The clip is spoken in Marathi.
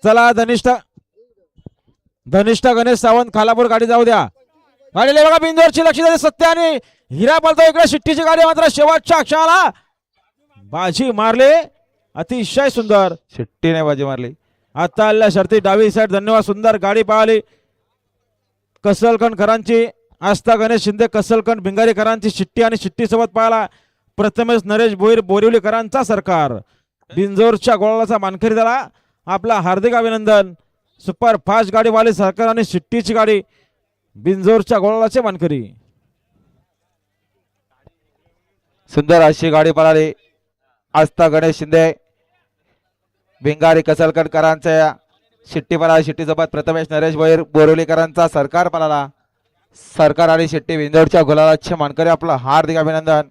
चला धनिष्ठ गणेश सावंत खालापूर गाडी जाऊ द्या. गाडीला बघा बिंदूवरची लक्ष द्या. सत्य आणि हिरा बोलतो इकडे शिट्टीची गाडी मात्र शेवटच्या क्षणाला बाजी मारली. अतिशय सुंदर शिट्टीने बाजी मारली. आता आलेल्या शर्ती डावी साईड. धन्यवाद. सुंदर गाडी पाहिली. कसलकणकरांची आस्था गणेश शिंदे कसलकण भिंगारीकरांची शिट्टी आणि शिट्टी सोबत पाहिला प्रथमेश नरेश भोईर बोरिवलीकरांचा सरकार. बिंजोरच्या गोळाचा मानकरी झाला. आपला हार्दिक अभिनंदन. सुपर फास्ट गाडीवाली सरकार आणि शिट्टीची गाडी बिंजोरच्या गोळाचे मानकरी. सुंदर अशी गाडी पळाली. आस्था गणेश शिंदे भिंगारी कसलकणकरांच्या शिट्टी पळाली. शिट्टी सोबत प्रथमेश नरेश भोईर बोरिवलीकरांचा सरकार पळाला. सरकार आणि शिट्टी बिंजोरच्या गुलालाचे मानकरी. आपलं हार्दिक अभिनंदन.